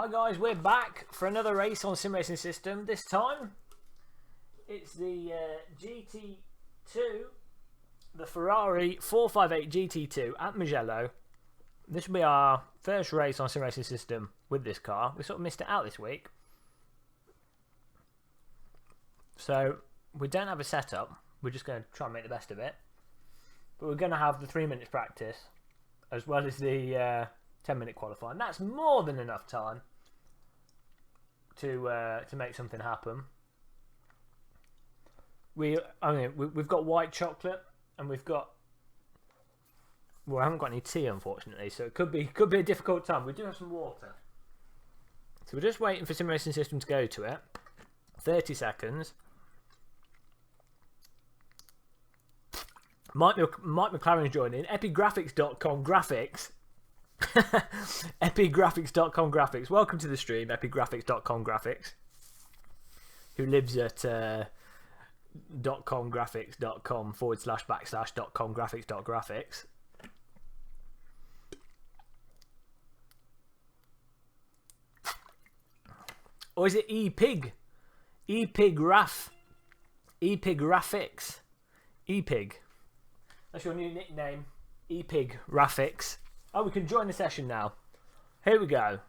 Hi guys, we're back for another race on Sim Racing System. This time it's the GT2, the Ferrari 458 GT2 at Mugello. This will be our first race on Sim Racing System with this car. We sort of missed it out this week, so we don't have a setup. We're just going to try and make the best of it, but we're going to have the 3 minutes practice as well as the 10-minute qualifying. That's more than enough time to make something happen. We've got white chocolate and we've got, well, I haven't got any tea unfortunately, so it could be a difficult time. We do have some water, so we're just waiting for Sim Racing System to go to it. 30 seconds. Mike McLaren's joining. Epigraphics.com graphics. Epigraphics.com graphics. Welcome to the stream, Epigraphics.com graphics. Who lives at .comgraphics.com// graphics. Or is it Epig? Epigraphics. Epig. That's your new nickname. Epigraphics. Oh, we can join the session now. Here we go.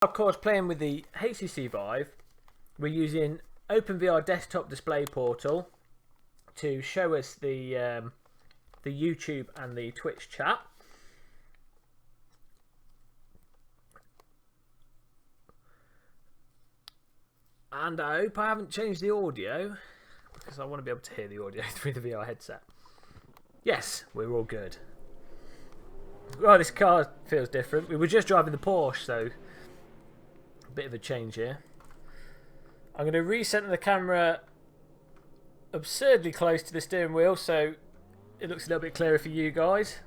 Of course, playing with the HTC Vive, we're using OpenVR desktop display portal to show us the YouTube and the Twitch chat. And I hope I haven't changed the audio, because I want to be able to hear the audio through the VR headset. Yes, we're all good. Well, this car feels different. We were just driving the Porsche, so a bit of a change here. I'm going to recenter the camera absurdly close to the steering wheel, so it looks a little bit clearer for you guys.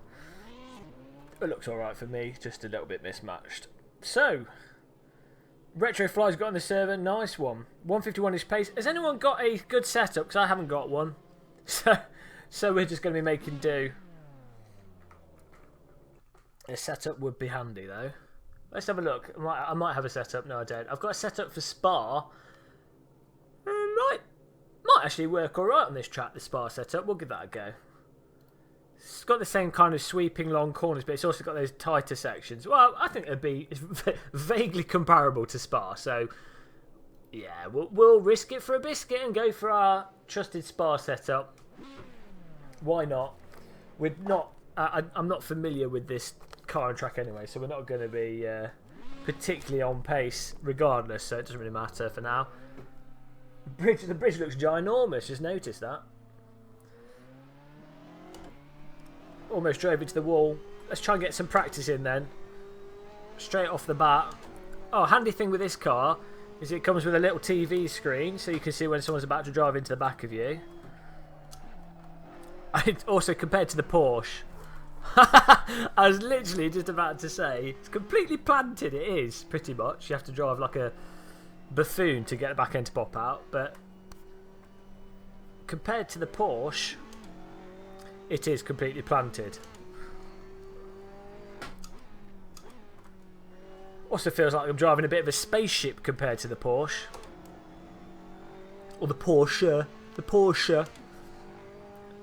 It looks alright for me, just a little bit mismatched. So, Retrofly's got on the server, nice one. 151-ish pace. Has anyone got a good setup? Because I haven't got one. So we're just going to be making do. A setup would be handy though. Let's have a look. I might have a setup. No, I don't. I've got a setup for Spa. Might actually work alright on this track, the Spa setup. We'll give that a go. It's got the same kind of sweeping long corners, but it's also got those tighter sections. Well, I think it's vaguely comparable to Spa. So, yeah, we'll risk it for a biscuit and go for our trusted Spa setup. Why not? We're not. I'm not familiar with this car and track anyway, so we're not going to be particularly on pace regardless. So it doesn't really matter for now. The bridge looks ginormous. Just noticed that. Almost drove into the wall. Let's try and get some practice in then. Straight off the bat. Oh, handy thing with this car is it comes with a little TV screen, so you can see when someone's about to drive into the back of you. Also, compared to the Porsche, I was literally just about to say, it's completely planted. It is, pretty much. You have to drive like a buffoon to get the back end to pop out. But compared to the Porsche, it is completely planted. Also feels like I'm driving a bit of a spaceship compared to the Porsche. Or the Porsche. The Porsche.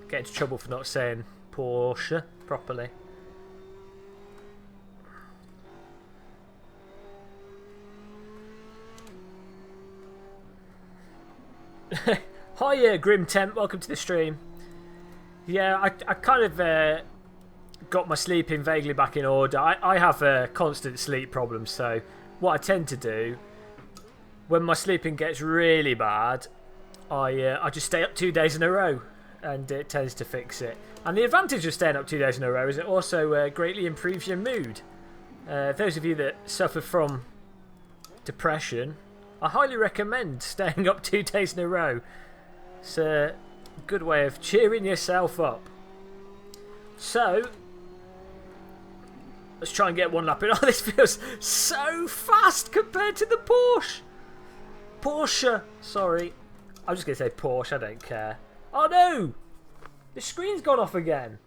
Get into trouble for not saying Porsche properly. Hi, Grim Temp. Welcome to the stream. Yeah, I kind of got my sleeping vaguely back in order. I have constant sleep problems, so what I tend to do when my sleeping gets really bad, I just stay up 2 days in a row. And it tends to fix it. And the advantage of staying up 2 days in a row is it also greatly improves your mood. Those of you that suffer from depression, I highly recommend staying up 2 days in a row. It's a good way of cheering yourself up. So, let's try and get one lap in. Oh, this feels so fast compared to the Porsche. Porsche, sorry. I'm just going to say Porsche, I don't care. Oh no! The screen's gone off again.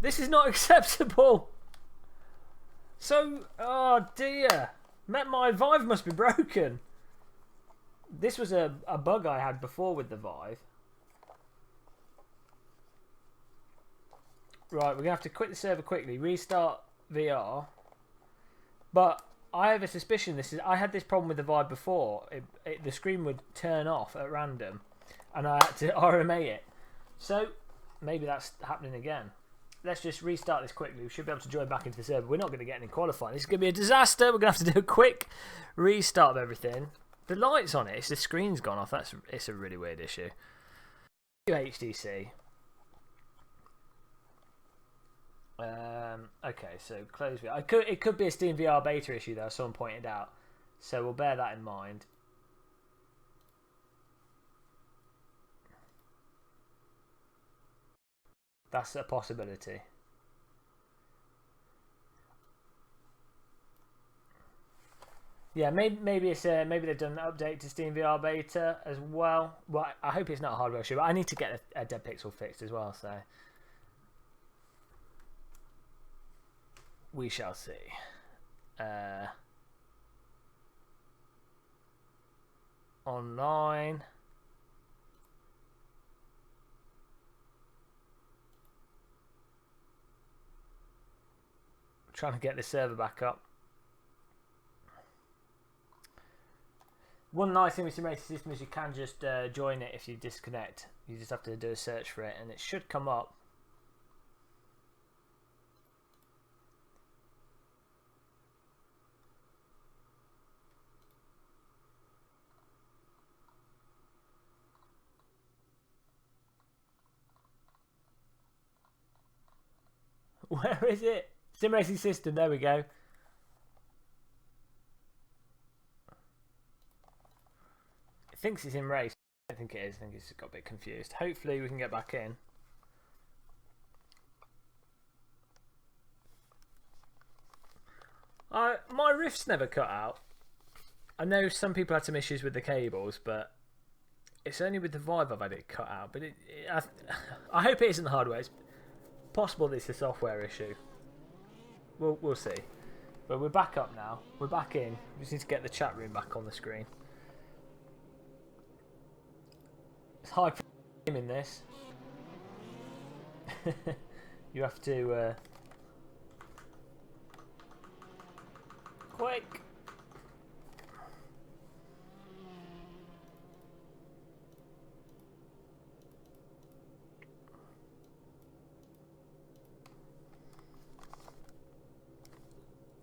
This is not acceptable. So, oh dear. My Vive must be broken. This was a bug I had before with the Vive. Right, we're going to have to quit the server quickly, restart VR. But I have a suspicion I had this problem with the Vive before. The screen would turn off at random, and I had to RMA it. So maybe that's happening again. Let's just restart this quickly. We should be able to join back into the server. We're not going to get any qualifying. This is going to be a disaster. We're going to have to do a quick restart of everything. The light's on it. The screen's gone off. It's a really weird issue. HDC. Okay, so close VR. It could be a Steam VR beta issue though. Someone pointed out, so we'll bear that in mind. That's a possibility. Yeah, maybe it's maybe they've done an update to Steam VR beta as well. Well, I hope it's not a hardware issue, but I need to get a dead pixel fixed as well. So we shall see. Online. Trying to get the server back up. One nice thing with Simetik system is you can just join it if you disconnect. You just have to do a search for it and it should come up. Where is it? Sim racing system, there we go. It thinks it's in race. I don't think it is. I think it's got a bit confused. Hopefully we can get back in. My rift's never cut out. I know some people had some issues with the cables, but it's only with the Vive I've had it cut out. But I hope it isn't the hardware. It's possible that it's a software issue. We'll see. But we're back up now. We're back in. We just need to get the chat room back on the screen. It's high in this. You have to quick.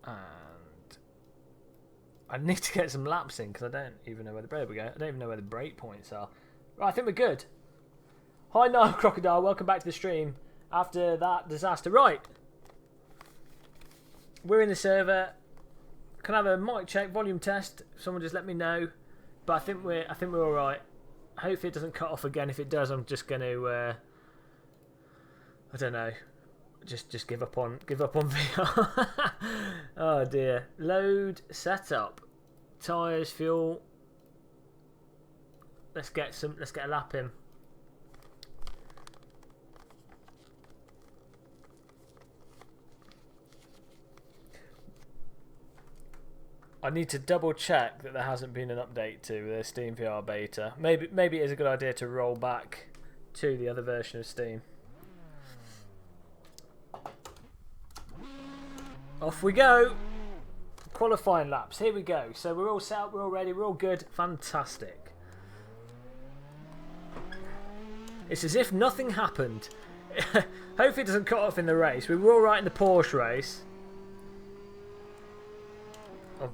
And I need to get some laps in because I don't even know where there we go. I don't even know where the break points are. Right, I think we're good. Hi, Nile Crocodile. Welcome back to the stream after that disaster. Right, we're in the server. Can I have a mic check, volume test? Someone just let me know. But I think we're all right. Hopefully it doesn't cut off again. If it does, I'm just going to I don't know. Just give up on VR. Oh dear. Load setup. Tyres, fuel. Let's get a lap in. I need to double check that there hasn't been an update to the Steam VR beta. Maybe it is a good idea to roll back to the other version of Steam. Off we go. Qualifying laps. Here we go. So we're all set up. We're all ready. We're all good. Fantastic. It's as if nothing happened. Hopefully it doesn't cut off in the race. We were all right in the Porsche race. Oh.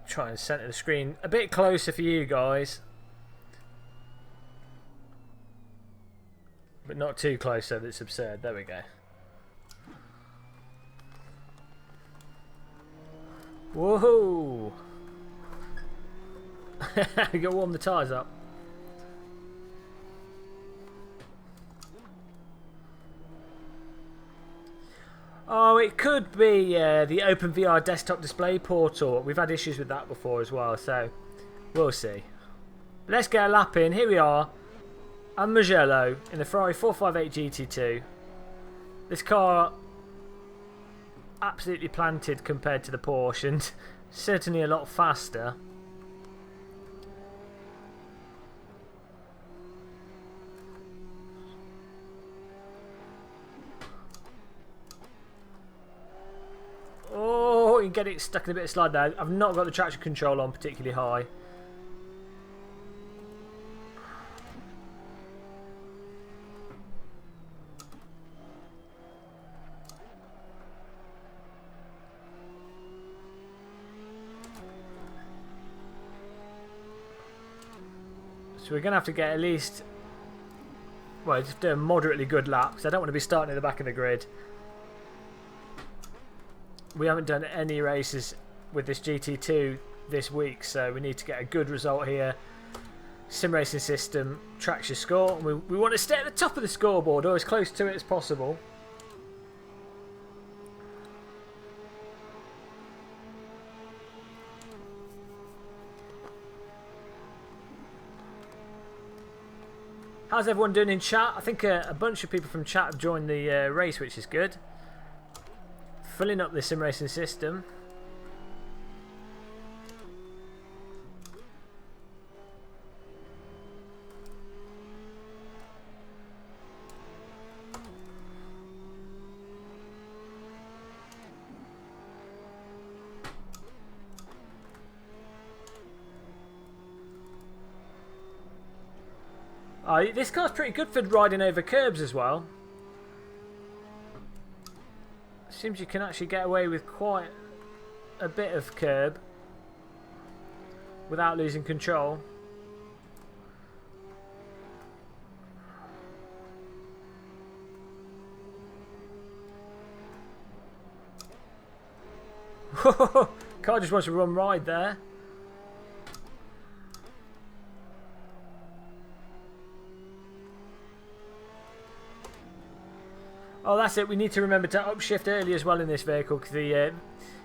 Try and center the screen a bit closer for you guys. But not too close so that it's absurd. There we go. Woohoo! We got to warm the tyres up. Oh, it could be the OpenVR desktop display portal. We've had issues with that before as well, so we'll see. But let's get a lap in. Here we are. and Mugello in the Ferrari 458 GT2. This car absolutely planted compared to the Porsche and certainly a lot faster. Oh, you can get it stuck in a bit of slide there. I've not got the traction control on particularly high. So we're going to have to get at least, well, just do a moderately good lap, because I don't want to be starting at the back of the grid. We haven't done any races with this GT2 this week, so we need to get a good result here. Sim racing system tracks your score. We want to stay at the top of the scoreboard, or as close to it as possible. How's everyone doing in chat? I think a bunch of people from chat have joined the race, which is good. Filling up the sim racing system. This car's pretty good for riding over curbs as well. Seems you can actually get away with quite a bit of curb without losing control. Car just wants to run wide there. Oh, that's it. We need to remember to upshift early as well in this vehicle, because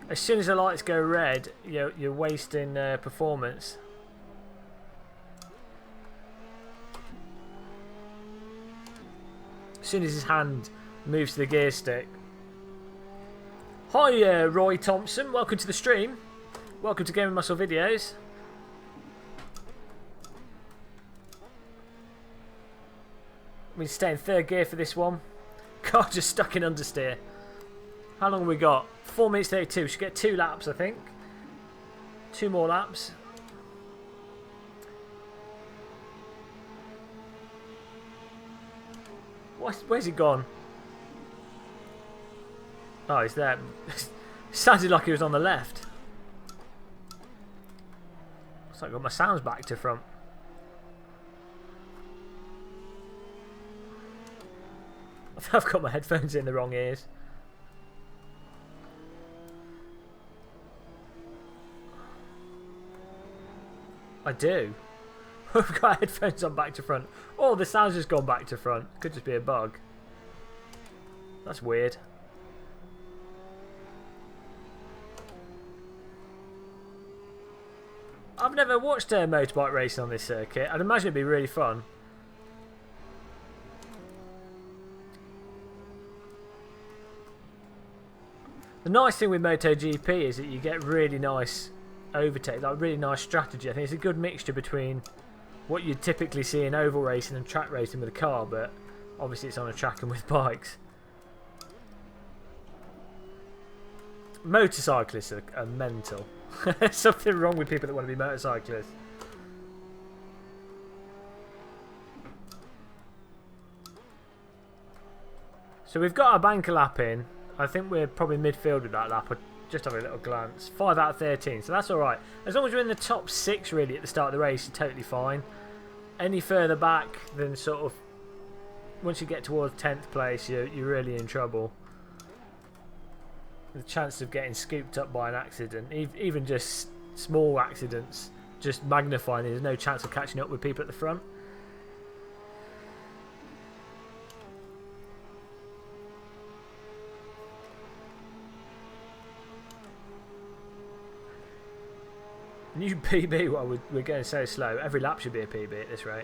as soon as the lights go red, you're wasting performance. As soon as his hand moves to the gear stick. Hi, Roy Thompson. Welcome to the stream. Welcome to Gaming Muscle Videos. We stay in third gear for this one. Car just stuck in understeer. How long have we got? 4 minutes 32. We should get 2 laps, I think. 2 more laps. Where's he gone? Oh, he's there. Sounded like he was on the left. Looks like I got my sounds back to front. I've got my headphones in the wrong ears. I do. We've got headphones on back to front. Oh, the sound's just gone back to front. Could just be a bug. That's weird. I've never watched motorbike racing on this circuit. I'd imagine it'd be really fun. The nice thing with MotoGP is that you get really nice overtake, like really nice strategy. I think it's a good mixture between what you typically see in oval racing and track racing with a car, but obviously it's on a track and with bikes. Motorcyclists are mental. There's something wrong with people that want to be motorcyclists. So we've got our banker lap in. I think we're probably midfield with that lap. I just have a little glance. 5 out of 13, so that's alright. As long as we're in the top 6 really at the start of the race, you're totally fine. Any further back than sort of, once you get towards 10th place, you're really in trouble. The chance of getting scooped up by an accident, even just small accidents, just magnifying, there's no chance of catching up with people at the front. New PB, well, we're going so slow. Every lap should be a PB at this rate.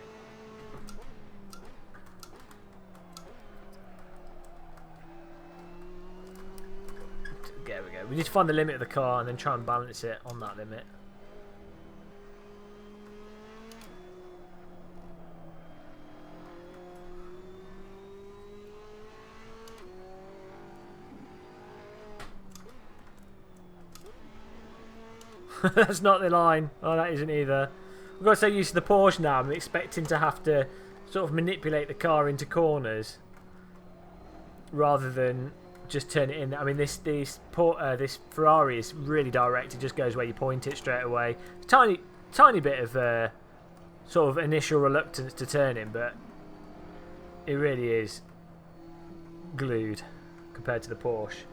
There we go. We need to find the limit of the car and then try and balance it on that limit. That's not the line. Oh, that isn't either. I've got so used to the Porsche now, I'm expecting to have to sort of manipulate the car into corners rather than just turn it in. I mean, this Ferrari is really direct. It just goes where you point it straight away. Tiny bit of sort of initial reluctance to turn in, but it really is glued compared to the Porsche.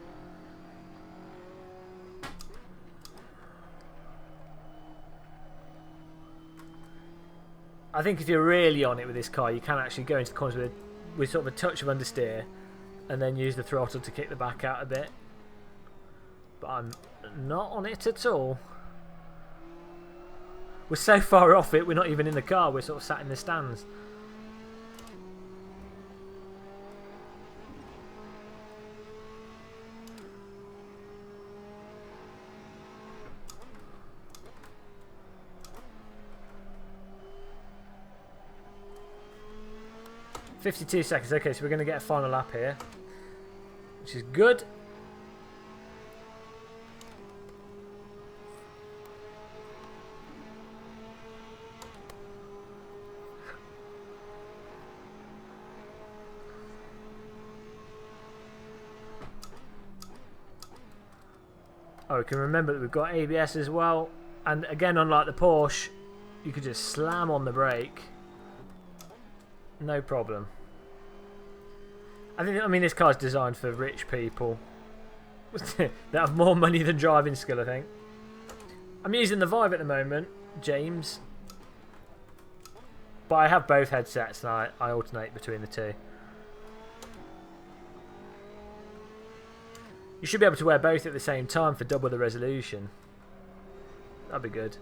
I think if you're really on it with this car, you can actually go into the corners with sort of a touch of understeer and then use the throttle to kick the back out a bit. But I'm not on it at all. We're so far off it, we're not even in the car, we're sort of sat in the stands. $52 seconds. Okay, so we're going to get a final lap here, which is good. Oh, we can remember that we've got ABS as well, and again, unlike the Porsche, you could just slam on the brake. No problem. I mean, this car's designed for rich people that have more money than driving skill, I think. I'm using the Vive at the moment, James. But I have both headsets and I alternate between the two. You should be able to wear both at the same time for double the resolution. That'd be good.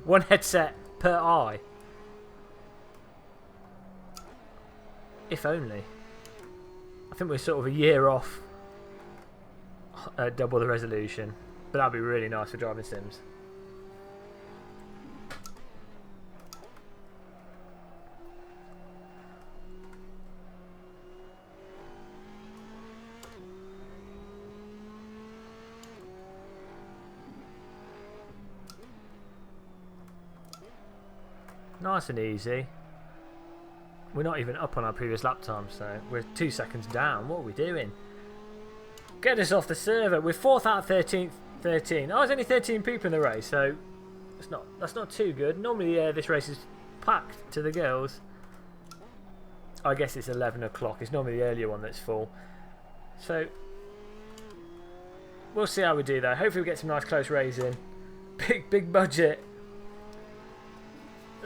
One headset per eye. If only. I think we're sort of a year off double the resolution, but that'd be really nice for driving sims. Nice and easy. We're not even up on our previous lap time, so we're 2 seconds down. What are we doing? Get us off the server. We're 4th out of 13. Oh, there's only 13 people in the race, so that's not too good. Normally, this race is packed to the gills. I guess it's 11 o'clock. It's normally the earlier one that's full. So we'll see how we do though. Hopefully we get some nice close racing. Big budget.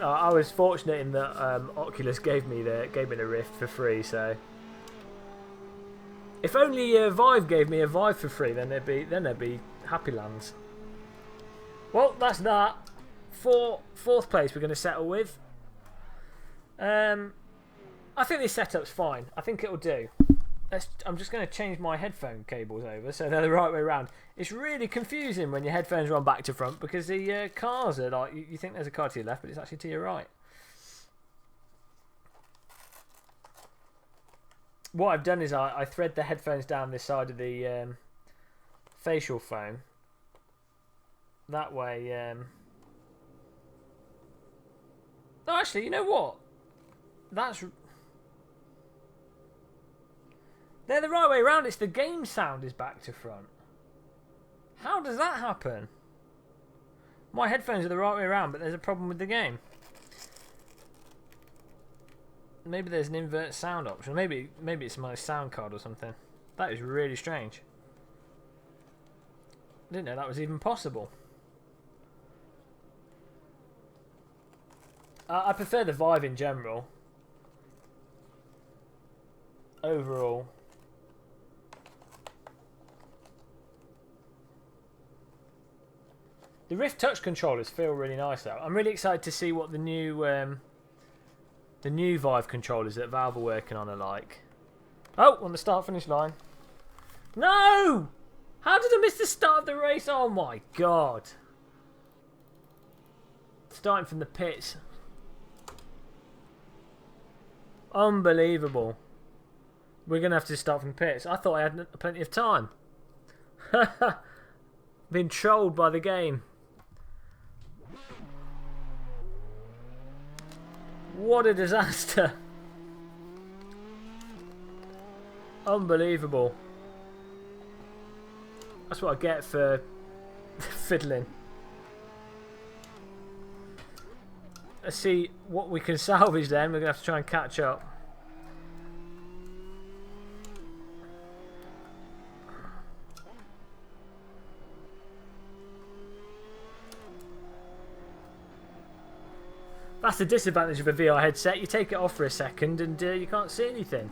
I was fortunate in that Oculus gave me the Rift for free. So if only Vive gave me a Vive for free, then there'd be happy lands. Well, that's that. Fourth place we're going to settle with. I think this setup's fine. I think it'll do. I'm just going to change my headphone cables over so they're the right way around. It's really confusing when your headphones are on back to front because the cars are like, you think there's a car to your left, but it's actually to your right. What I've done is I thread the headphones down this side of the facial phone. That way... Oh, actually, you know what? They're the right way around. It's the game sound is back to front. How does that happen? My headphones are the right way around, but there's a problem with the game. Maybe there's an invert sound option. Maybe it's my sound card or something. That is really strange. I didn't know that was even possible. I prefer the Vive in general. Overall. The Rift touch controllers feel really nice though. I'm really excited to see what the new Vive controllers that Valve are working on are like. Oh, on the start-finish line. No! How did I miss the start of the race? Oh my god. Starting from the pits. Unbelievable. We're going to have to start from the pits. I thought I had plenty of time. Been trolled by the game. What a disaster. Unbelievable. That's what I get for fiddling. Let's see what we can salvage then. We're going to have to try and catch up. That's the disadvantage of a VR headset. You take it off for a second and you can't see anything.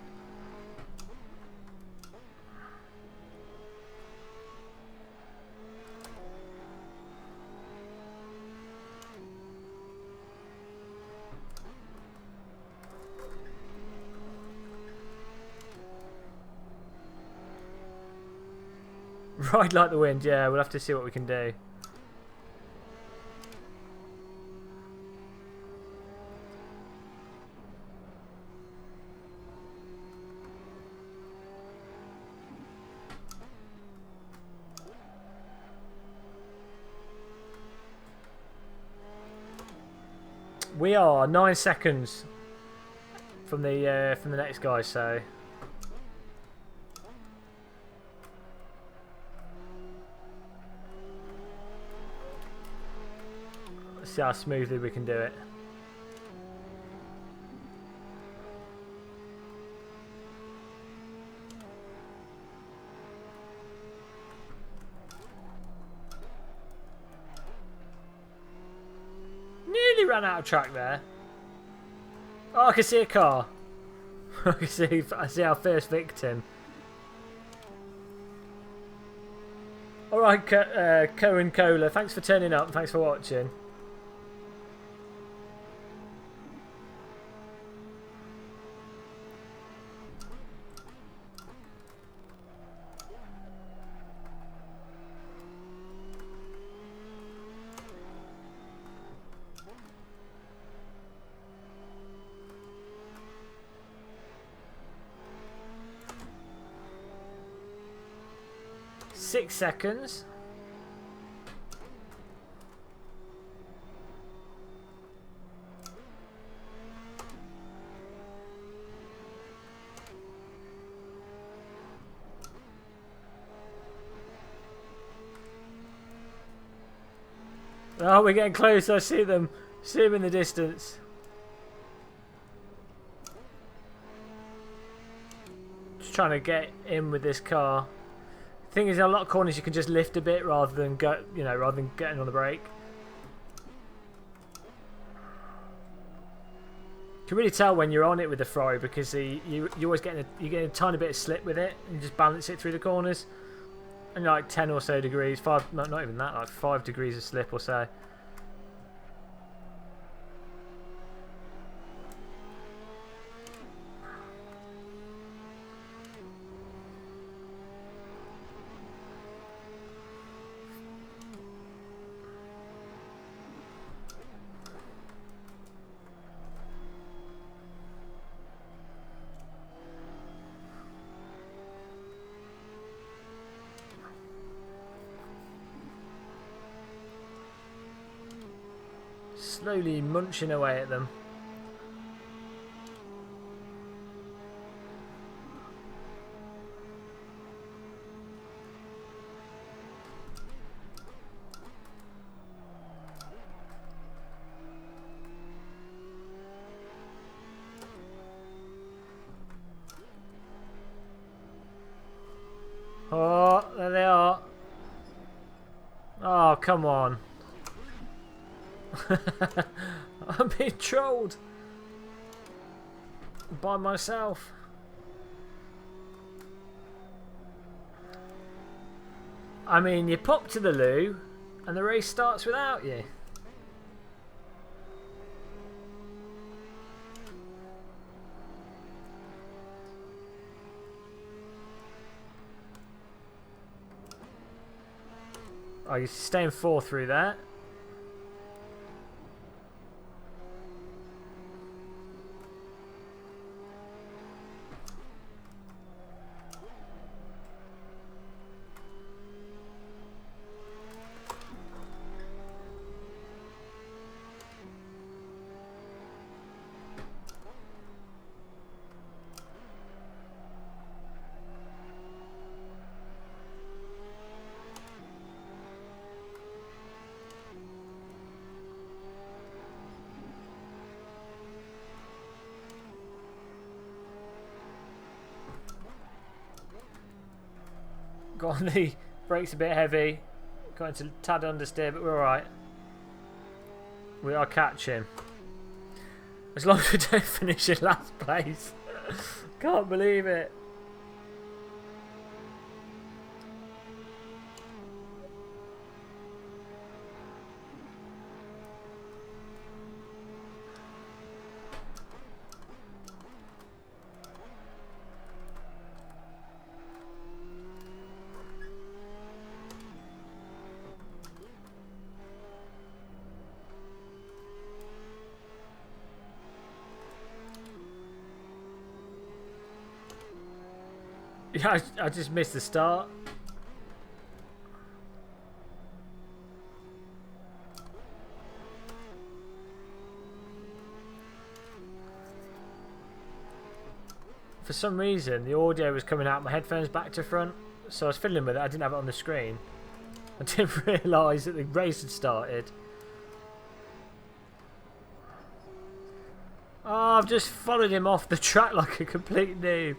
Ride like the wind, yeah, we'll have to see what we can do. We are 9 seconds from the next guy, so let's see how smoothly we can do it. Nearly ran out of track there. Oh, I can see a car. I see our first victim. Alright, Cohen Cola, thanks for turning up, thanks for watching. Six seconds. Oh, we're getting close. I see them. See them in the distance. Just trying to get in with this car. Thing is, in a lot of corners you can just lift a bit rather than go, rather than getting on the brake. You can really tell when you're on it with the Ferrari because you always get a tiny bit of slip with it, and you just balance it through the corners. And like 10 or so degrees, not even that, like 5 degrees of slip or so. Slowly munching away at them. Oh, there they are. Oh, come on. I'm being trolled by myself. I mean, you pop to the loo and the race starts without you. Oh, you're staying 4 through there. Got on the brakes a bit heavy. Got into tad understeer, but we're alright. We are catching. As long as we don't finish in last place. Can't believe it. Yeah, I just missed the start. For some reason, the audio was coming out of my headphones back to front, so I was fiddling with it. I didn't have it on the screen. I didn't realise that the race had started. Oh, I've just followed him off the track like a complete noob.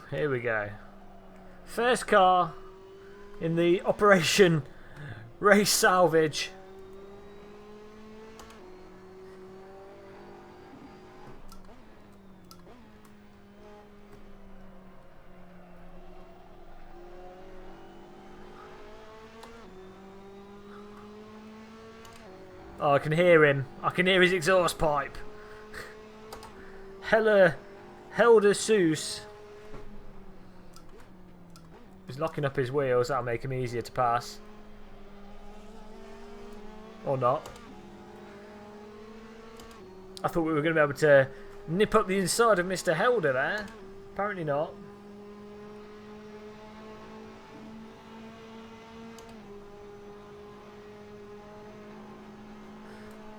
Here we go. First car in the Operation Race Salvage. Oh, I can hear him. I can hear his exhaust pipe. Helder Seuss. He's locking up his wheels. That'll make him easier to pass. Or not. I thought we were going to be able to nip up the inside of Mr. Helder there. Apparently not.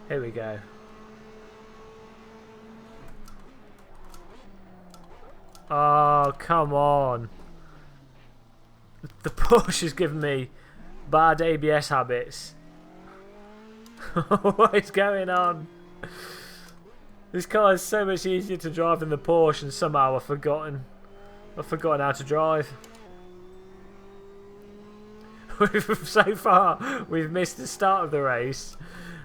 Here we go. Oh, come on. The Porsche has given me bad ABS habits. What is going on? This car is so much easier to drive than the Porsche, and somehow I've forgotten how to drive. So far, we've missed the start of the race,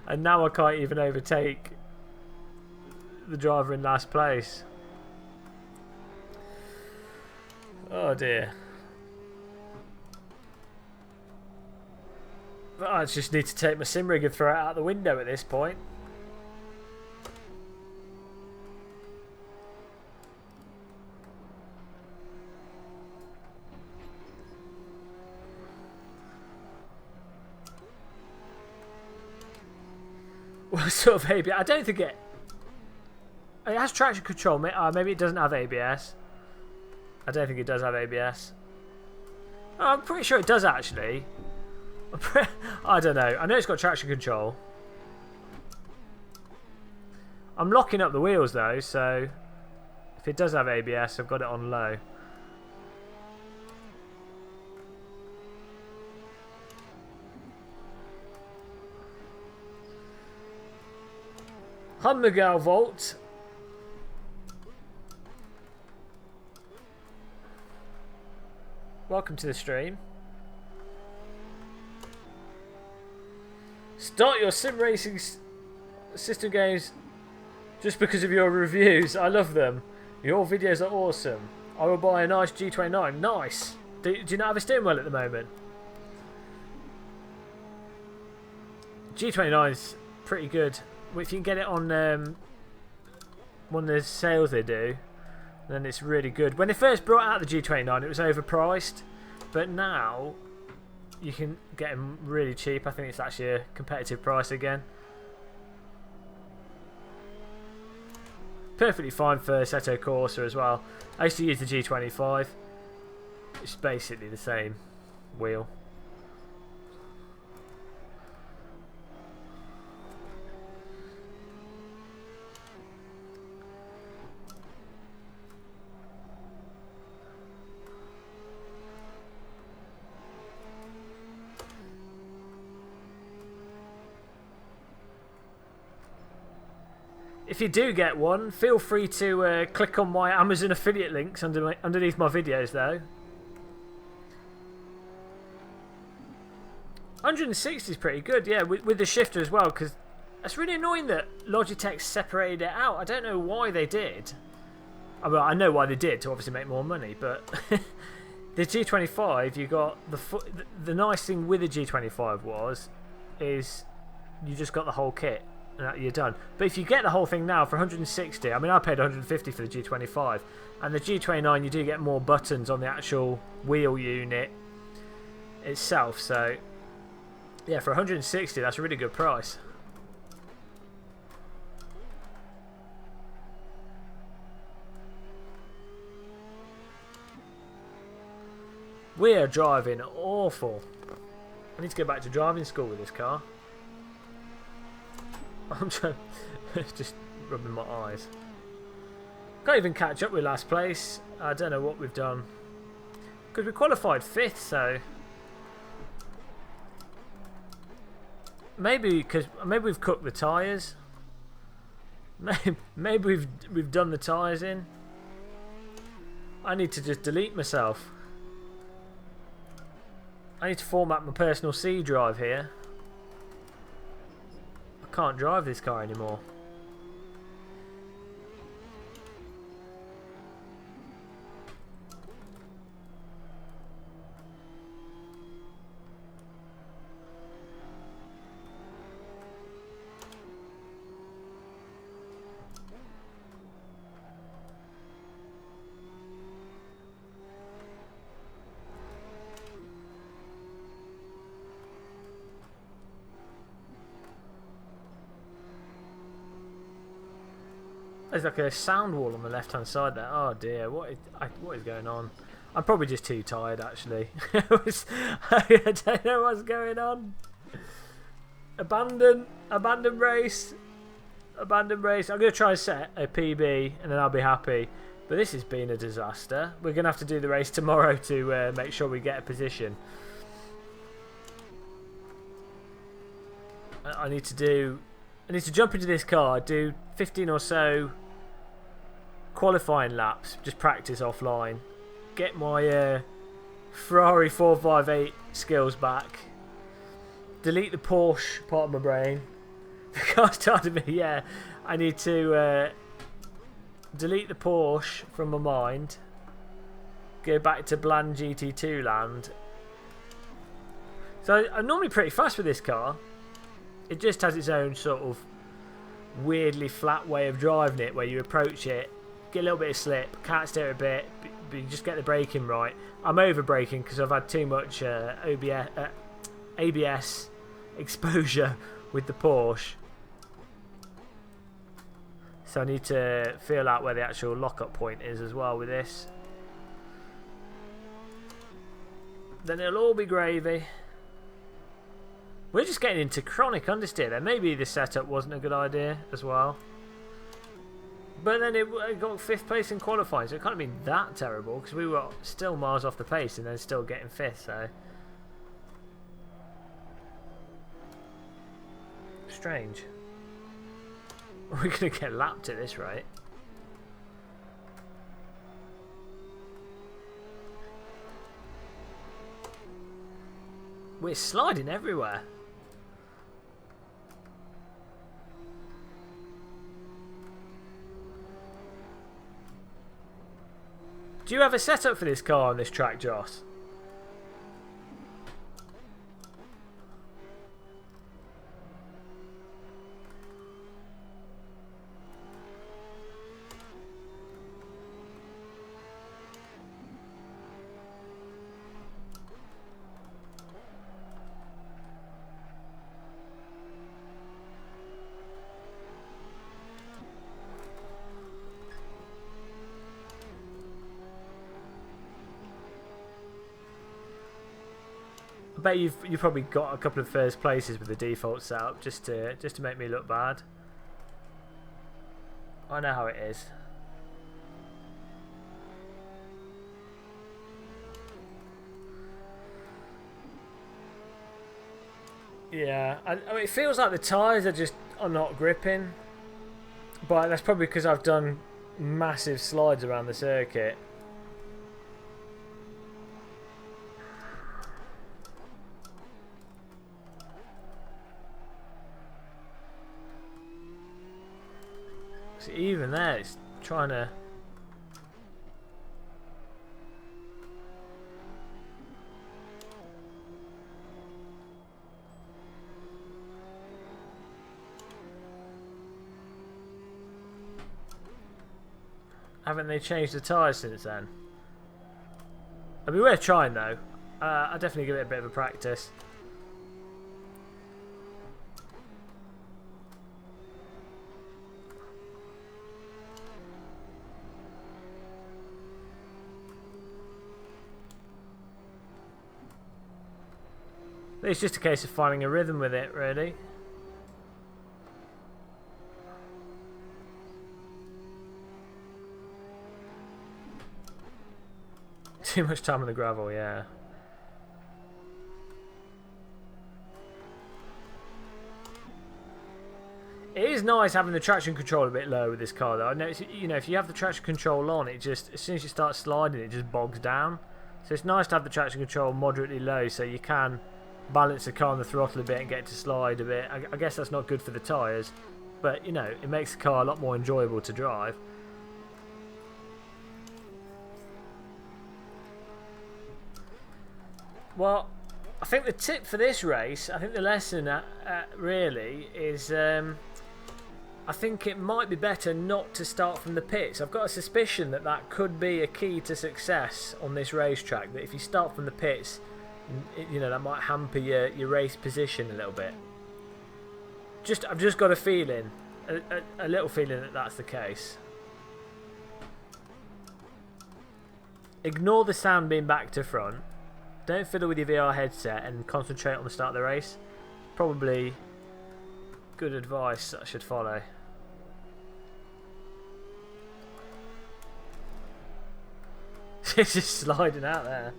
and now I can't even overtake the driver in last place. Oh dear. I just need to take my sim rig and throw it out the window at this point. What sort of ABS? I don't think it has traction control. Maybe it doesn't have ABS. I don't think it does have ABS. Oh, I'm pretty sure it does actually. I don't know. I know it's got traction control. I'm locking up the wheels though, so if it does have ABS, I've got it on low. Miguel Volt. Welcome to the stream. Start your sim racing system games just because of your reviews. I love them. Your videos are awesome. I will buy a nice G29. Nice. Do you not have a steering wheel at the moment? G29 is pretty good. If you can get it on one of the sales they do, then it's really good. When they first brought out the G29, it was overpriced, but now you can get them really cheap. I think it's actually a competitive price again. Perfectly fine for Assetto Corsa as well. I used to use the G25. It's basically the same wheel. If you do get one, feel free to click on my Amazon affiliate links underneath my videos though. 160 is pretty good, yeah, with the shifter as well, because it's really annoying that Logitech separated it out. I don't know why they did. Well, I know why they did, to obviously make more money, but the G25, you got the nice thing with the G25 is you just got the whole kit. You're done. But if you get the whole thing now for 160, I mean, I paid 150 for the G25, and the G29 you do get more buttons on the actual wheel unit itself. So yeah, for 160, that's a really good price. We are driving awful. I need to go back to driving school with this car. I'm trying, just rubbing my eyes. Can't even catch up with last place. I don't know what we've done. Because we qualified 5th, so maybe we've cooked the tyres. Maybe we've done the tyres in. I need to just delete myself. I need to format my personal C drive here. Can't drive this car anymore. There's like a sound wall on the left hand side there. Oh dear, what is going on? I'm probably just too tired actually. I don't know what's going on. Abandon race. Abandon race. I'm going to try and set a PB and then I'll be happy. But this has been a disaster. We're going to have to do the race tomorrow to make sure we get a position. I need to jump into this car, do 15 or so qualifying laps, just practice offline, get my Ferrari 458 skills back, delete the Porsche part of my brain. The car started me, yeah. I need to delete the Porsche from my mind, go back to bland GT2 land. So I'm normally pretty fast with this car. It just has its own sort of weirdly flat way of driving it, where you approach it, get a little bit of slip, can't steer a bit, but you just get the braking right. I'm over braking because I've had too much ABS exposure with the Porsche. So I need to feel out where the actual lock-up point is as well with this. Then it'll all be gravy. We're just getting into chronic understeer there. Maybe the setup wasn't a good idea as well. But then it got 5th place in qualifying, so it can't have been that terrible because we were still miles off the pace and then still getting 5th, so. Strange. We're going to get lapped at this rate. We're sliding everywhere. Do you have a setup for this car on this track, Joss? I bet you've probably got a couple of first places with the default setup just to make me look bad. I know how it is. Yeah, I mean, it feels like the tyres are not gripping, but that's probably because I've done massive slides around the circuit. So even there, it's trying to... Haven't they changed the tyres since then? I mean, we're trying though. I'll definitely give it a bit of a practice. It's just a case of finding a rhythm with it, really. Too much time on the gravel, yeah. It is nice having the traction control a bit low with this car, though. I notice, you know, if you have the traction control on, it just, as soon as you start sliding, it just bogs down. So it's nice to have the traction control moderately low, so you can balance the car on the throttle a bit and get it to slide a bit. I guess that's not good for the tyres, but you know, it makes the car a lot more enjoyable to drive. Well, I think the tip for this race, I think the lesson really is, I think it might be better not to start from the pits. I've got a suspicion that that could be a key to success on this racetrack, that if you start from the pits, you know, that might hamper your race position a little bit. I've just got a feeling, a little feeling that that's the case. Ignore the sound being back to front. Don't fiddle with your VR headset and concentrate on the start of the race. Probably good advice that I should follow. It's just sliding out there.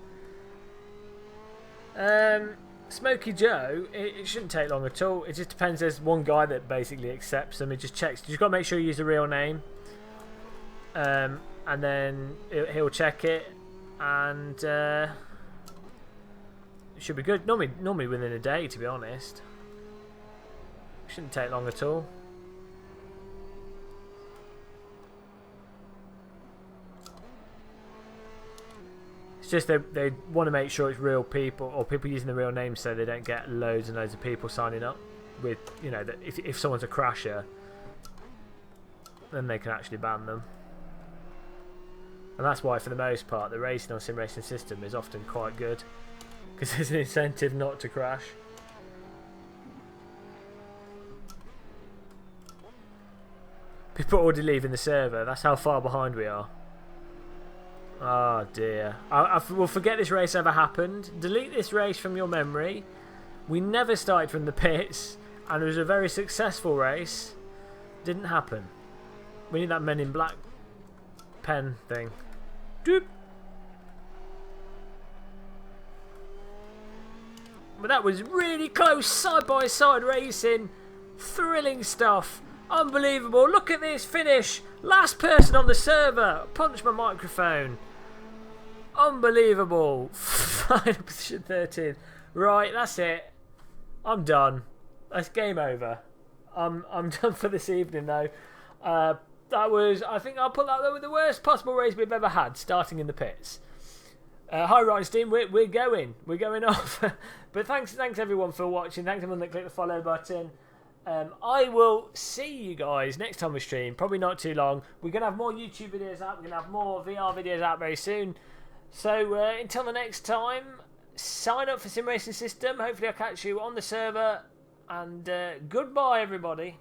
Smoky Joe, it shouldn't take long at all. It just depends. There's one guy that basically accepts them. It just checks. You've got to make sure you use the real name. And then he'll check it. And... should be good. Normally within a day, to be honest. Shouldn't take long at all. It's just they want to make sure it's real people, or people using the real name, so they don't get loads and loads of people signing up with, you know, that if someone's a crasher, then they can actually ban them. And that's why, for the most part, the racing on sim racing system is often quite good. Because there's an incentive not to crash. People are already leaving the server. That's how far behind we are. Oh dear. We'll forget this race ever happened. Delete this race from your memory. We never started from the pits. And it was a very successful race. Didn't happen. We need that Men in Black pen thing. Doop. But that was really close, side-by-side racing. Thrilling stuff. Unbelievable. Look at this finish. Last person on the server. Punch my microphone. Unbelievable. Final position 13th. Right, that's it. I'm done. That's game over. I'm done for this evening, though. That was, I think I'll put that with the worst possible race we've ever had, starting in the pits. Hi Reinstein, we're going off. But thanks everyone for watching. Thanks everyone that clicked the follow button. I will see you guys next time we stream. Probably not too long. We're gonna have more YouTube videos out. We're gonna have more VR videos out very soon. So until the next time, sign up for Sim Racing System. Hopefully I'll catch you on the server. And goodbye everybody.